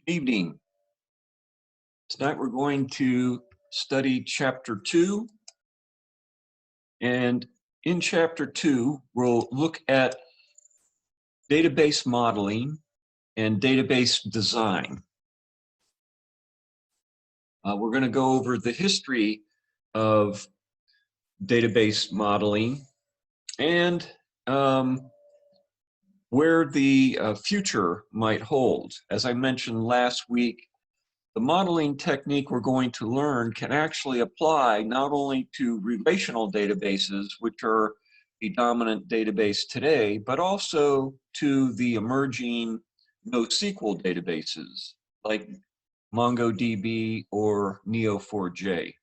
Evening. Tonight we're going to study Chapter 2. And in Chapter 2, we'll look at database modeling and database design. We're going to go over the history of database modeling and where the future might hold. As I mentioned last week, the modeling technique we're going to learn can actually apply not only to relational databases, which are the dominant database today, but also to the emerging NoSQL databases like MongoDB or Neo4j.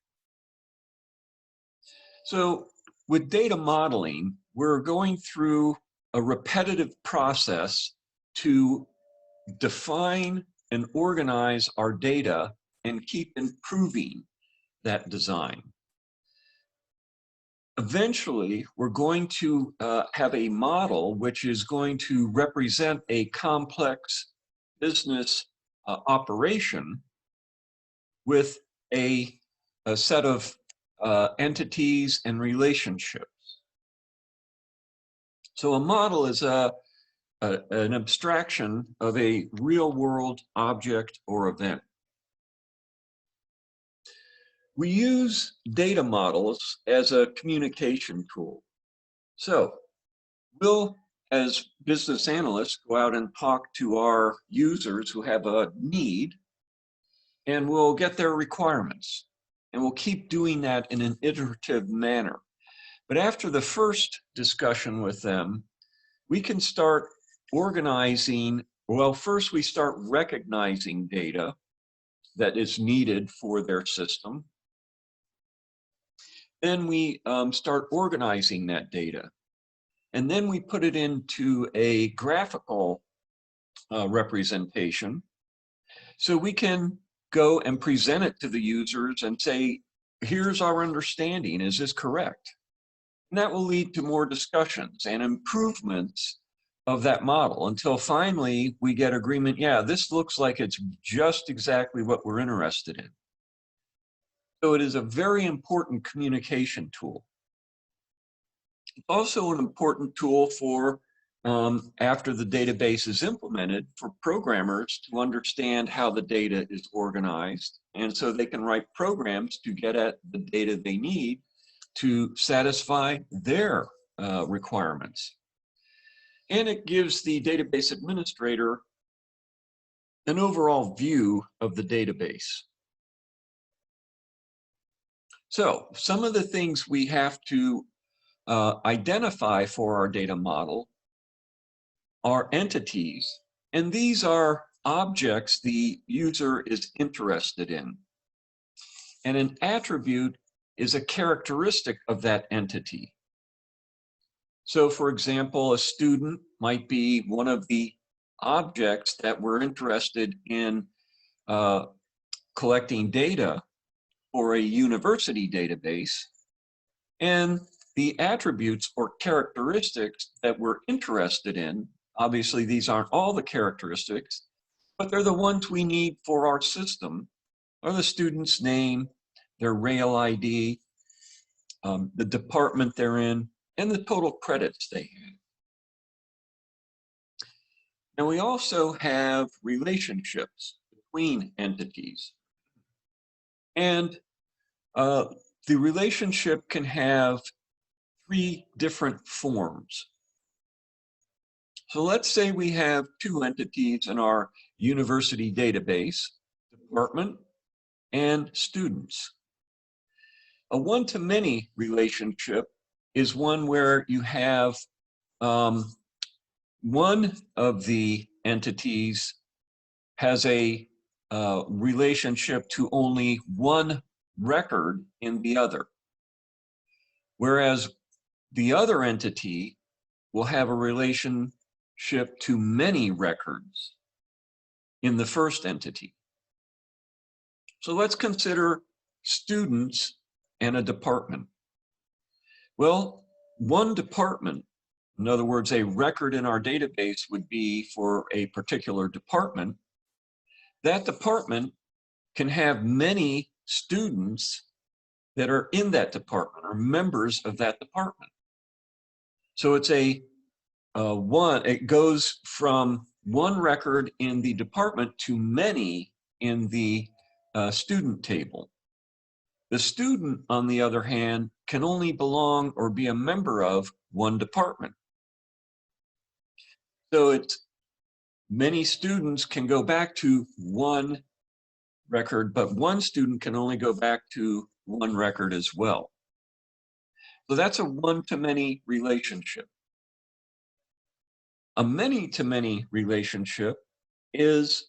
So with data modeling, we're going through a repetitive process to define and organize our data and keep improving that design. Eventually, we're going to have a model which is going to represent a complex business operation with a set of entities and relationships. So a model is an abstraction of a real-world object or event. We use data models as a communication tool. So we'll, as business analysts, go out and talk to our users who have a need, and we'll get their requirements. And we'll keep doing that in an iterative manner. But after the first discussion with them, we can start organizing. Well, first we start recognizing data that is needed for their system. Then we start organizing that data. And then we put it into a graphical representation. So we can go and present it to the users and say, here's our understanding, is this correct? And that will lead to more discussions and improvements of that model until finally we get agreement, yeah, this looks like it's just exactly what we're interested in. So it is a very important communication tool. It's also an important tool for, after the database is implemented, for programmers to understand how the data is organized. And so they can write programs to get at the data they need to satisfy their requirements. And it gives the database administrator an overall view of the database. So some of the things we have to identify for our data model are entities, and these are objects the user is interested in. And an attribute is a characteristic of that entity. So for example, a student might be one of the objects that we're interested in collecting data for a university database, and the attributes or characteristics that we're interested in, obviously these aren't all the characteristics, but they're the ones we need for our system, are the student's name, their rail ID, the department they're in, and the total credits they have. Now we also have relationships between entities. And the relationship can have three different forms. So let's say we have two entities in our university database, department and students. A one-to-many relationship is one where you have one of the entities has a relationship to only one record in the other, whereas the other entity will have a relationship to many records in the first entity. So let's consider students and a department. Well, one department, in other words, a record in our database would be for a particular department, that department can have many students that are in that department or members of that department. So it's it goes from one record in the department to many in the student table. The student, on the other hand, can only belong or be a member of one department. So it's many students can go back to one record, but one student can only go back to one record as well. So that's a one-to-many relationship. A many-to-many relationship is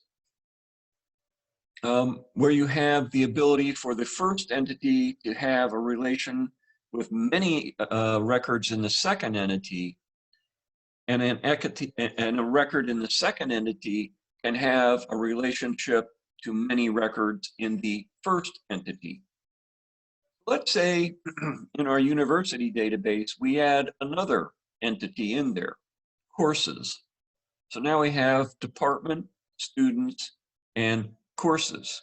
where you have the ability for the first entity to have a relation with many records in the second entity, and a record in the second entity can have a relationship to many records in the first entity. Let's say in our university database, we add another entity in there, courses. So now we have department, students, and courses.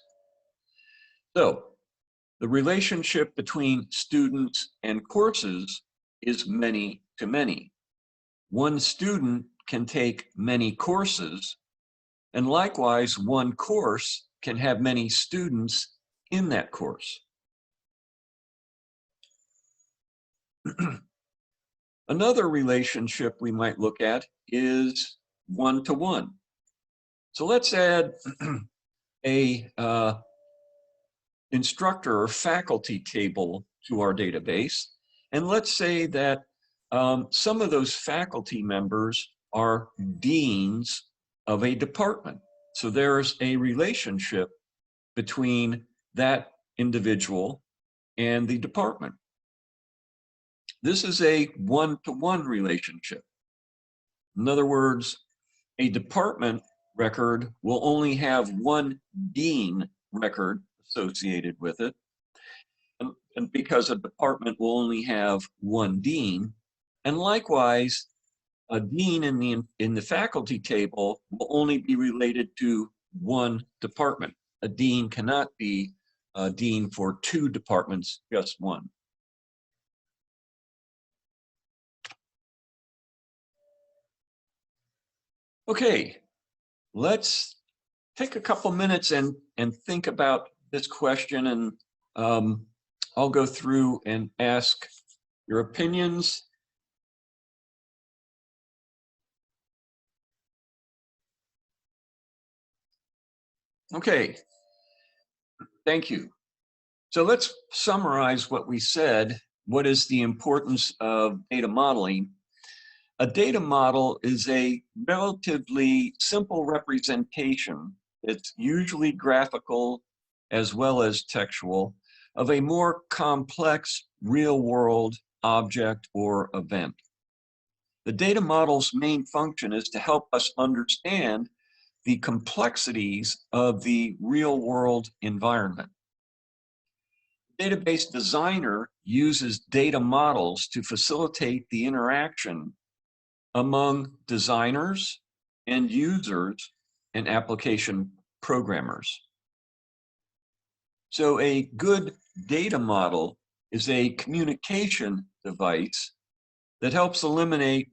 So the relationship between students and courses is many to many. One student can take many courses, and likewise, one course can have many students in that course. Another relationship we might look at is one-to-one. So let's add a instructor or faculty table to our database. And let's say that some of those faculty members are deans of a department. So there's a relationship between that individual and the department. This is a one-to-one relationship. In other words, a department record will only have one dean record associated with it. And because a department will only have one dean, and likewise, a dean in the faculty table will only be related to one department. A dean cannot be a dean for two departments, just one. Okay, let's take a couple minutes and think about this question, and I'll go through and ask your opinions. Okay, thank you. So let's summarize what we said. What is the importance of data modeling? A data model is a relatively simple representation. It's usually graphical as well as textual of a more complex real-world object or event. The data model's main function is to help us understand the complexities of the real-world environment. Database designer uses data models to facilitate the interaction among designers and users and application programmers. So a good data model is a communication device that helps eliminate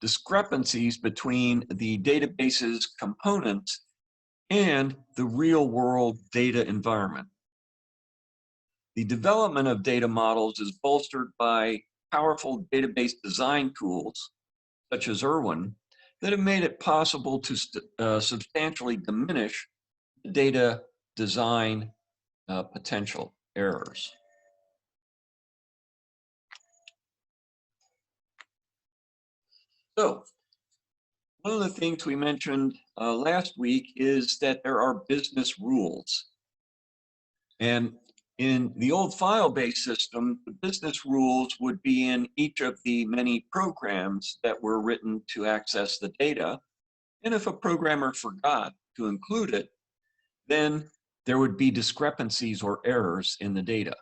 discrepancies between the database's components and the real-world data environment. The development of data models is bolstered by powerful database design tools, such as Irwin, that have made it possible to substantially diminish the data design potential errors. So, one of the things we mentioned last week is that there are business rules. And in the old file-based system, the business rules would be in each of the many programs that were written to access the data. And if a programmer forgot to include it, then there would be discrepancies or errors in the data.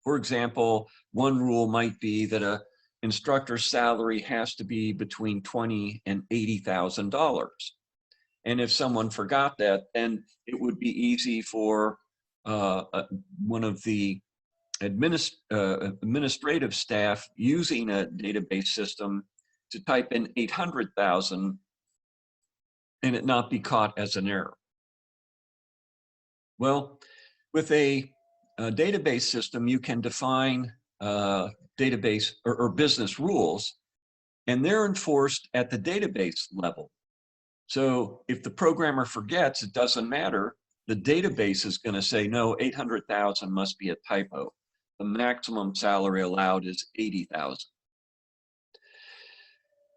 For example, one rule might be that an instructor's salary has to be between $20,000 and $80,000. And if someone forgot that, then it would be easy for one of the administrative staff using a database system to type in 800,000 and it not be caught as an error. Well, with a database system, you can define database or business rules, and they're enforced at the database level. So if the programmer forgets, it doesn't matter. The database is going to say, no, 800,000 must be a typo. The maximum salary allowed is 80,000.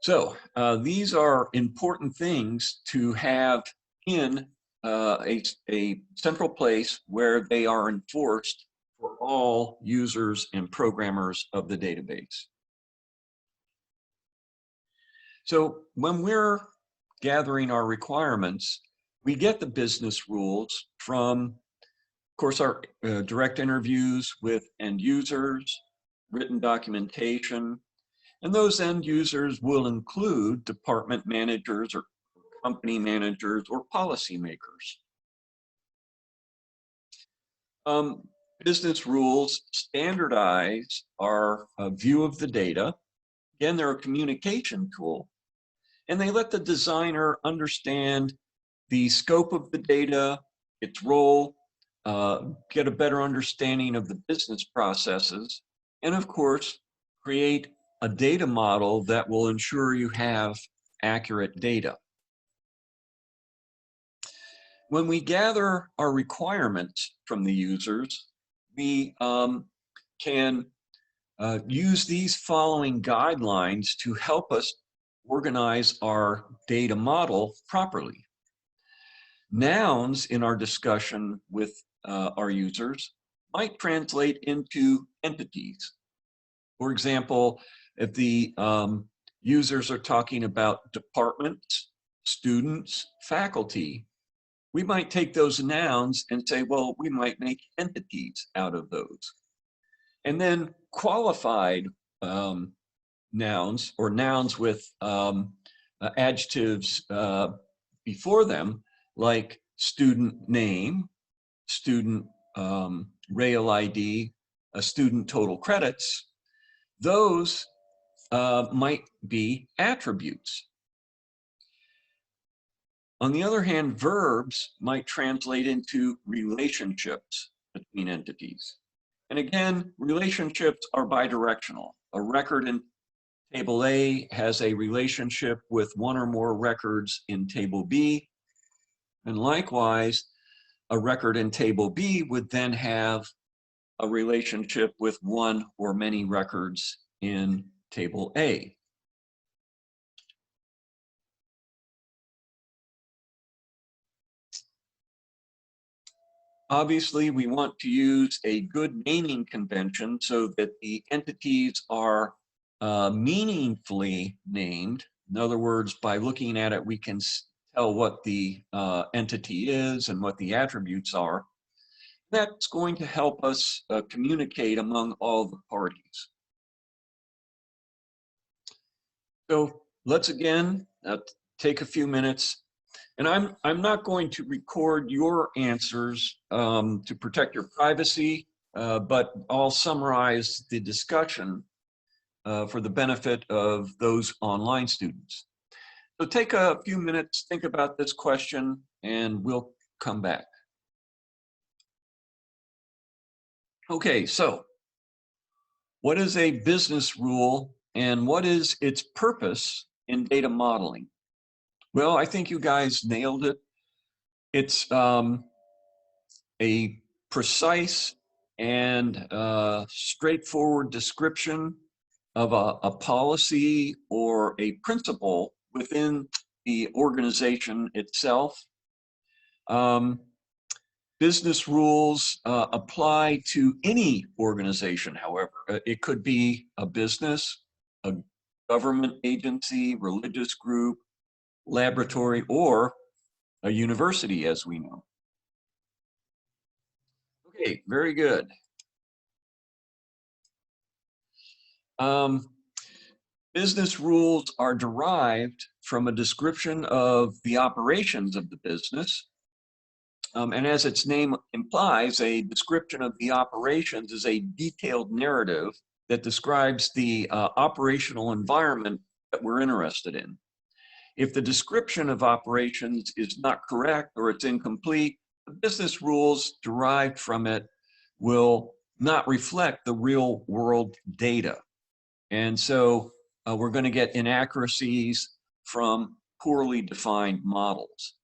So these are important things to have in a central place where they are enforced for all users and programmers of the database. So when we're gathering our requirements, we get the business rules from, of course, our direct interviews with end users, written documentation, and those end users will include department managers or company managers or policymakers. Business rules standardize our view of the data. Again, they're a communication tool, and they let the designer understand the scope of the data, its role, get a better understanding of the business processes, and of course, create a data model that will ensure you have accurate data. When we gather our requirements from the users, we can use these following guidelines to help us organize our data model properly. Nouns in our discussion with our users might translate into entities. For example, if the users are talking about departments, students, faculty, we might take those nouns and say, well, we might make entities out of those. And then qualified nouns or nouns with adjectives before them, like student name, student rail ID, student total credits, those might be attributes. On the other hand, verbs might translate into relationships between entities. And again, relationships are bidirectional. A record in Table A has a relationship with one or more records in Table B. And likewise, a record in Table B would then have a relationship with one or many records in Table A. Obviously, we want to use a good naming convention so that the entities are meaningfully named. In other words, by looking at it, we can tell what the entity is and what the attributes are. That's going to help us communicate among all the parties. So let's again take a few minutes. And I'm not going to record your answers to protect your privacy, but I'll summarize the discussion for the benefit of those online students. So take a few minutes, think about this question, and we'll come back. Okay, so what is a business rule and what is its purpose in data modeling? Well, I think you guys nailed it. It's a precise and straightforward description of a policy or a principle within the organization itself. Business rules apply to any organization, however. It could be a business, a government agency, religious group, laboratory, or a university, as we know. Okay, very good. Business rules are derived from a description of the operations of the business. And as its name implies, a description of the operations is a detailed narrative that describes the operational environment that we're interested in. If the description of operations is not correct or it's incomplete, the business rules derived from it will not reflect the real world data. And so we're going to get inaccuracies from poorly defined models.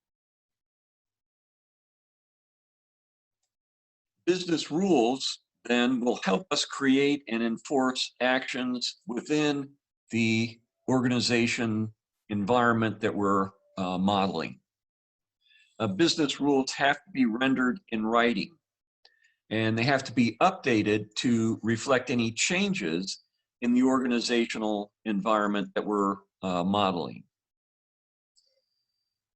Business rules then will help us create and enforce actions within the organization environment that we're modeling. Business rules have to be rendered in writing, and they have to be updated to reflect any changes in the organizational environment that we're modeling.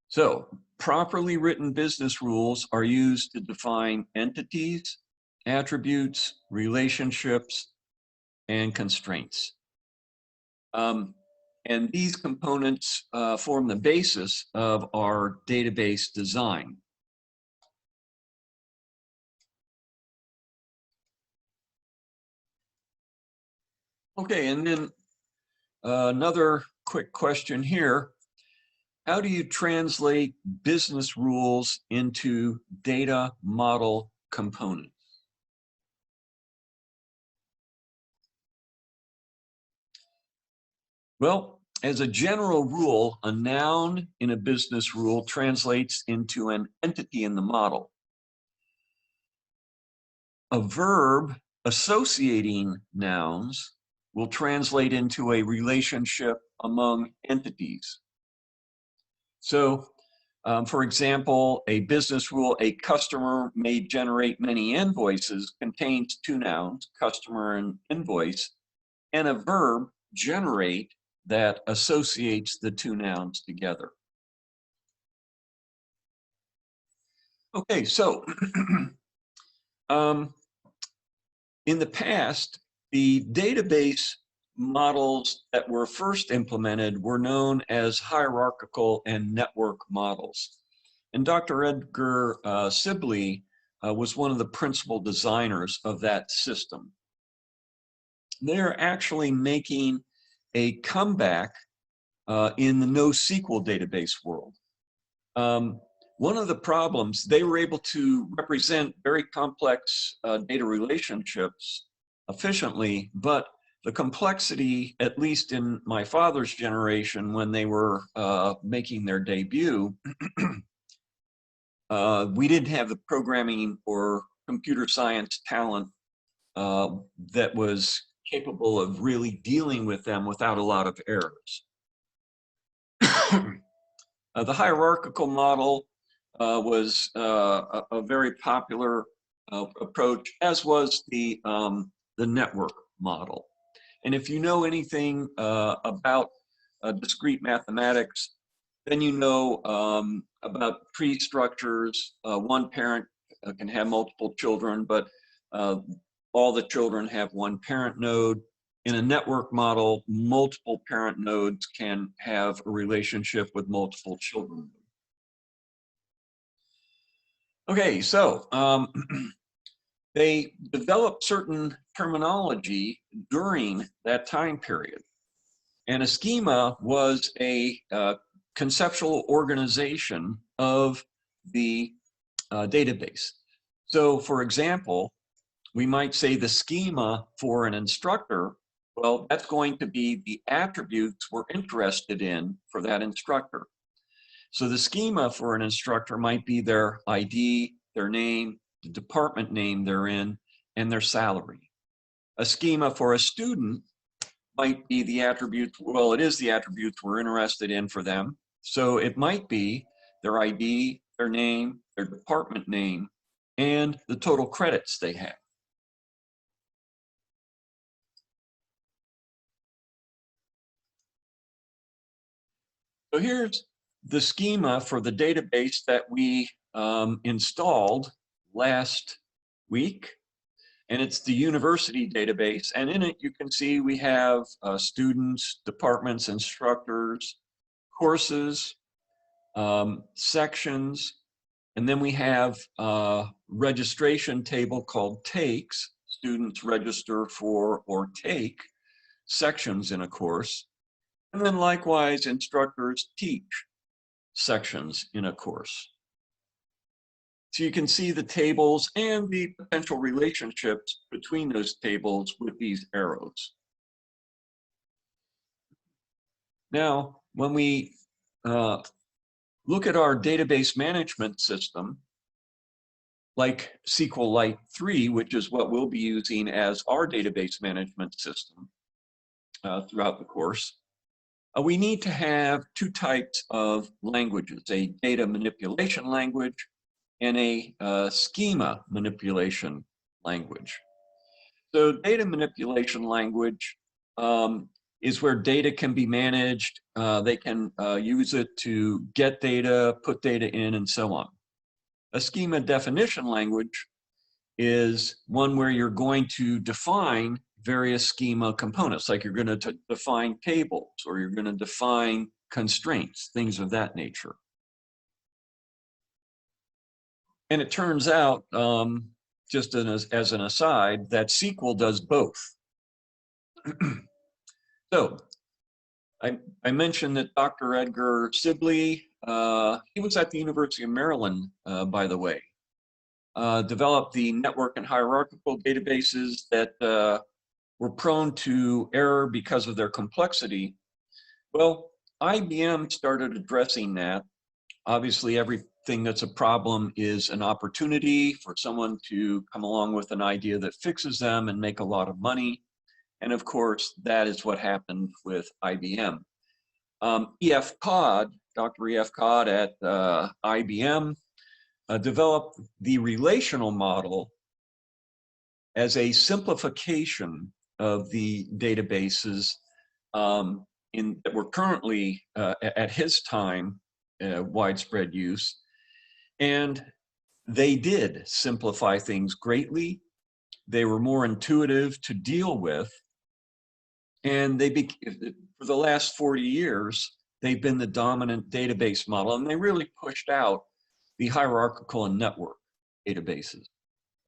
So, properly written business rules are used to define entities, attributes, relationships, and constraints. And these components form the basis of our database design. Okay, and then another quick question here. How do you translate business rules into data model components? Well, as a general rule, a noun in a business rule translates into an entity in the model. A verb associating nouns will translate into a relationship among entities. So, for example, a business rule, a customer may generate many invoices, contains two nouns, customer and invoice, and a verb, generate, that associates the two nouns together. Okay, so in the past, the database models that were first implemented were known as hierarchical and network models. And Dr. Edgar Sibley was one of the principal designers of that system. They're actually making a comeback in the NoSQL database world. One of the problems, they were able to represent very complex data relationships efficiently, but the complexity, at least in my father's generation when they were making their debut, we didn't have the programming or computer science talent that was capable of really dealing with them without a lot of errors. The hierarchical model was a very popular approach, as was the network model. And if you know anything about discrete mathematics, then you know about tree structures. One parent can have multiple children, but all the children have one parent node. In a network model, multiple parent nodes can have a relationship with multiple children. Okay, so they developed certain terminology during that time period. And a schema was a conceptual organization of the database. So for example, we might say the schema for an instructor, well, that's going to be the attributes we're interested in for that instructor. So the schema for an instructor might be their ID, their name, the department name they're in, and their salary. A schema for a student might be the attributes, well, it is the attributes we're interested in for them. So it might be their ID, their name, their department name, and the total credits they have. So here's the schema for the database that we installed last week. and it's the university database. And in it, you can see we have students, departments, instructors, courses, sections, and then we have a registration table called takes. Students register for or take sections in a course. And then likewise, instructors teach sections in a course. So you can see the tables and the potential relationships between those tables with these arrows. Now, when we look at our database management system, like SQLite 3, which is what we'll be using as our database management system throughout the course, we need to have two types of languages, a data manipulation language and a schema manipulation language. So data manipulation language is where data can be managed. They can use it to get data, put data in, and so on. A schema definition language is one where you're going to define various schema components, like you're going to define tables, or you're going to define constraints, things of that nature. And it turns out, just as an aside, that SQL does both. So I mentioned that Dr. Edgar Sibley, he was at the University of Maryland, by the way, developed the network and hierarchical databases that were prone to error because of their complexity. Well, IBM started addressing that. Obviously, everything that's a problem is an opportunity for someone to come along with an idea that fixes them and make a lot of money. And of course, that is what happened with IBM. E.F. Codd, Dr. E.F. Codd at IBM, developed the relational model as a simplification of the databases that were currently, at his time, widespread use. And they did simplify things greatly. They were more intuitive to deal with. And for the last 40 years, they've been the dominant database model, and they really pushed out the hierarchical and network databases.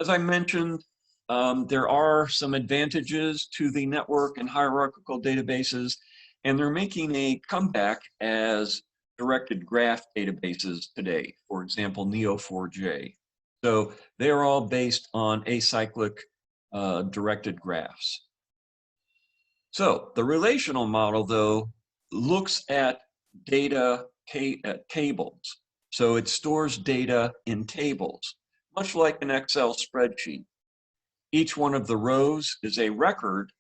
As I mentioned, there are some advantages to the network and hierarchical databases, and they're making a comeback as directed graph databases today, for example, Neo4j. So they're all based on acyclic directed graphs. So the relational model, though, looks at data tables. So it stores data in tables, much like an Excel spreadsheet. Each one of the rows is a record,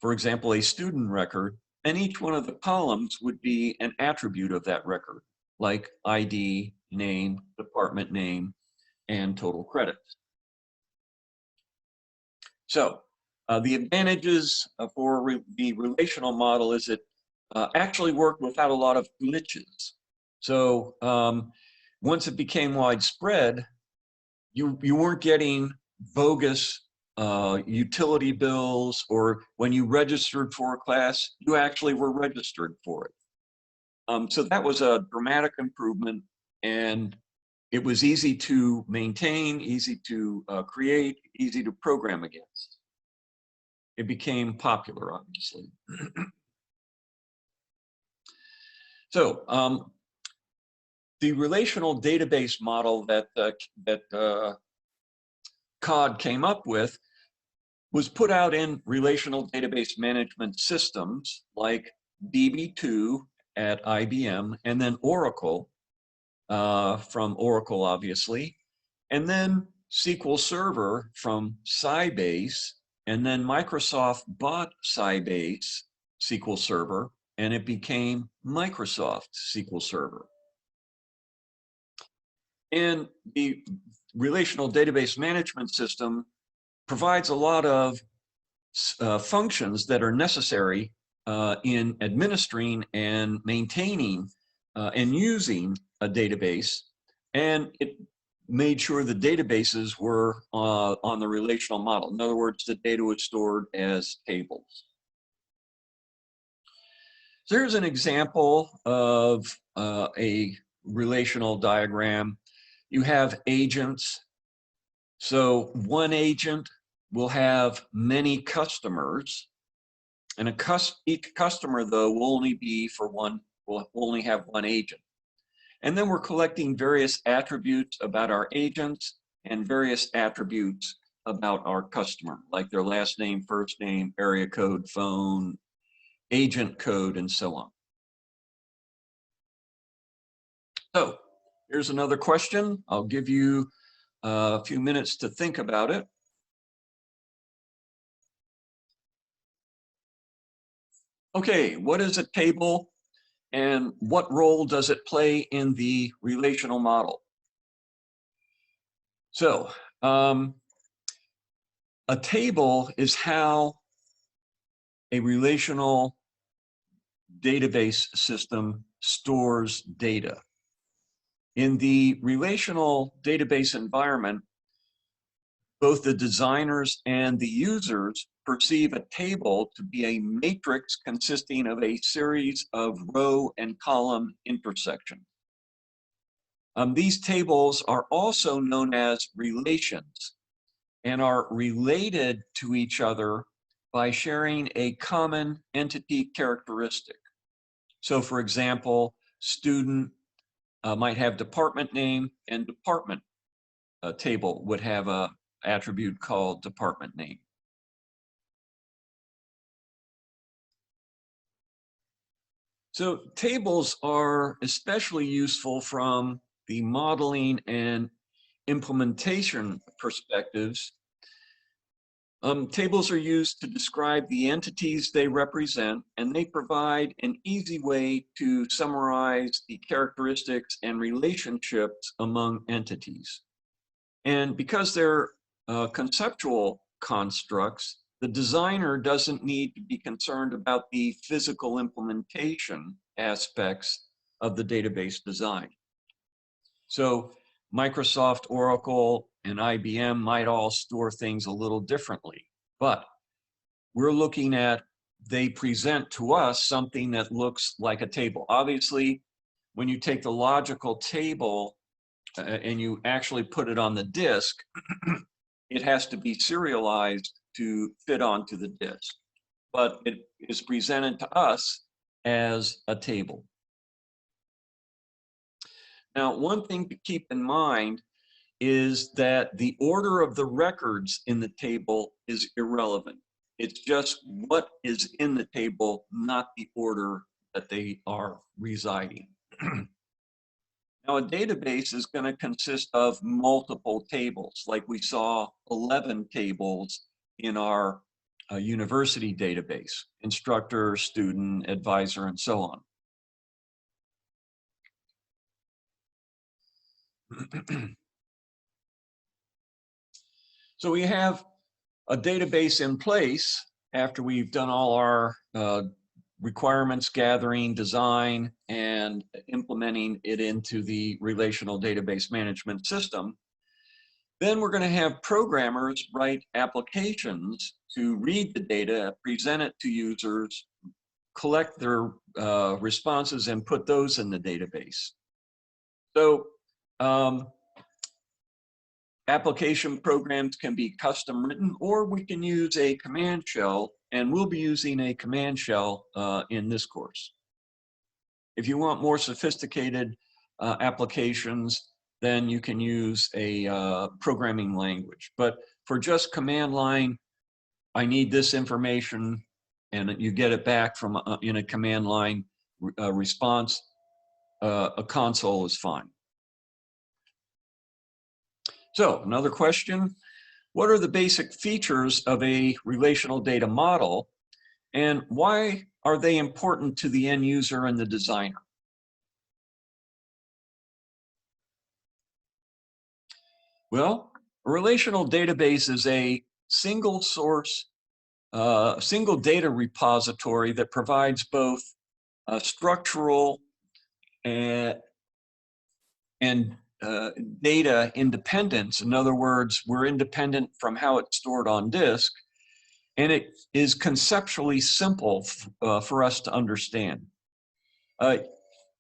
for example, a student record, and each one of the columns would be an attribute of that record, like ID, name, department name, and total credits. So the advantages for the relational model is it actually worked without a lot of glitches. So once it became widespread, you weren't getting bogus utility bills, or when you registered for a class, you actually were registered for it. So that was a dramatic improvement, and it was easy to maintain, easy to create, easy to program against. It became popular, obviously. So the relational database model that Codd came up with was put out in relational database management systems like DB2 at IBM, and then Oracle, from Oracle, obviously, and then SQL Server from Sybase, and then Microsoft bought Sybase SQL Server, and it became Microsoft SQL Server. And the relational database management system provides a lot of functions that are necessary in administering and maintaining and using a database. And it made sure the databases were on the relational model. In other words, the data was stored as tables. So here's an example of a relational diagram. You have agents. So one agent will have many customers, and each customer, though, will only have one agent. And then we're collecting various attributes about our agents and various attributes about our customer, like their last name, first name, area code, phone, agent code, and so on. So here's another question. I'll give you a few minutes to think about it. Okay, what is a table and what role does it play in the relational model? So a table is how a relational database system stores data. In the relational database environment, both the designers and the users perceive a table to be a matrix consisting of a series of row and column intersections. These tables are also known as relations and are related to each other by sharing a common entity characteristic. So for example, student might have department name, and department table would have an attribute called department name. So tables are especially useful from the modeling and implementation perspectives. Tables are used to describe the entities they represent, and they provide an easy way to summarize the characteristics and relationships among entities. And because they're conceptual constructs, the designer doesn't need to be concerned about the physical implementation aspects of the database design. So Microsoft, Oracle, and IBM might all store things a little differently, but we're looking at, they present to us something that looks like a table. Obviously, when you take the logical table and you actually put it on the disk, it has to be serialized to fit onto the disk, but it is presented to us as a table. Now, one thing to keep in mind is that the order of the records in the table is irrelevant. It's just what is in the table, not the order that they are residing. Now, a database is going to consist of multiple tables, like we saw 11 tables in our university database: instructor, student, advisor, and so on. So we have a database in place after we've done all our requirements gathering, design, and implementing it into the relational database management system. Then we're going to have programmers write applications to read the data, present it to users, collect their responses, and put those in the database. So application programs can be custom written, or we can use a command shell, and we'll be using a command shell in this course. If you want more sophisticated applications, then you can use a programming language. But for just command line, I need this information, and you get it back from in a command line response, a console is fine. So another question: what are the basic features of a relational data model, and why are they important to the end user and the designer? Well, a relational database is a single source, single data repository that provides both structural and data independence. In other words, we're independent from how it's stored on disk, and it is conceptually simple for us to understand.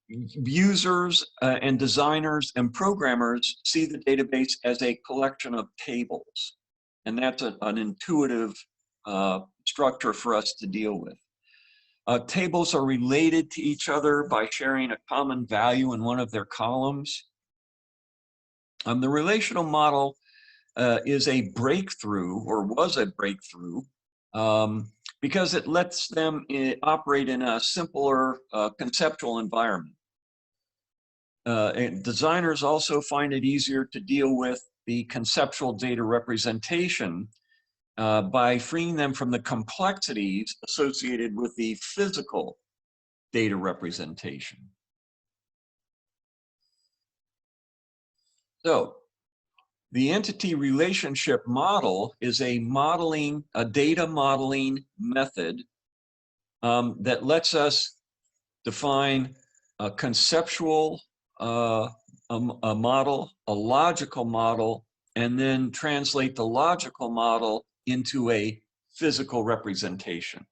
Users and designers and programmers see the database as a collection of tables, and that's an intuitive structure for us to deal with. Tables are related to each other by sharing a common value in one of their columns. The relational model is a breakthrough, or was a breakthrough, because it lets them operate in a simpler conceptual environment. And designers also find it easier to deal with the conceptual data representation by freeing them from the complexities associated with the physical data representation. So, the entity relationship model is a data modeling method that lets us define a conceptual a model, a logical model, and then translate the logical model into a physical representation.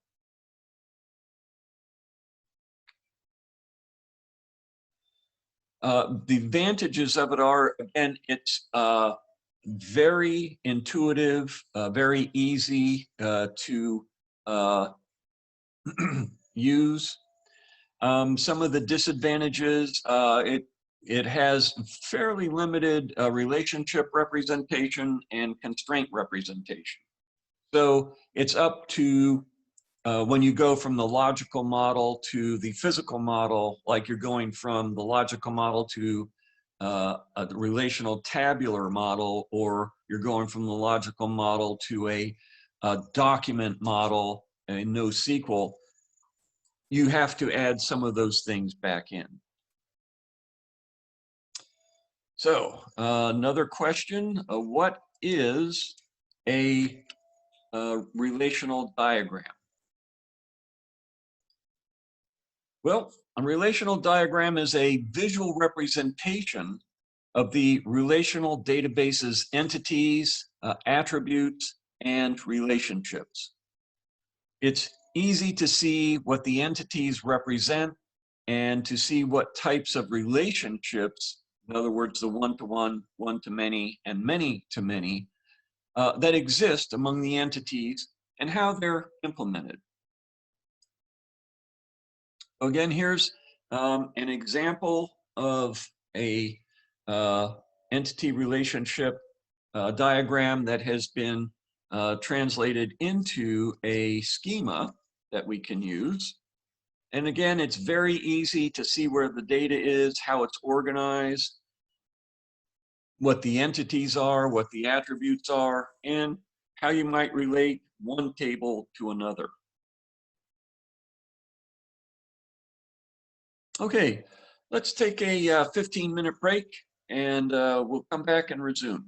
The advantages of it are, again, it's very intuitive, very easy to use. Some of the disadvantages, it has fairly limited relationship representation and constraint representation. So it's up to when you go from the logical model to the physical model, like you're going from the logical model to a relational tabular model, or you're going from the logical model to a document model in NoSQL, you have to add some of those things back in. So another question, what is a relational diagram? Well, a relational diagram is a visual representation of the relational database's entities, attributes, and relationships. It's easy to see what the entities represent and to see what types of relationships, in other words, the one-to-one, one-to-many, and many-to-many, that exist among the entities and how they're implemented. Again, here's an example of a entity relationship diagram that has been translated into a schema that we can use. And again, it's very easy to see where the data is, how it's organized, what the entities are, what the attributes are, and how you might relate one table to another. Okay, let's take a 15-minute break, and we'll come back and resume.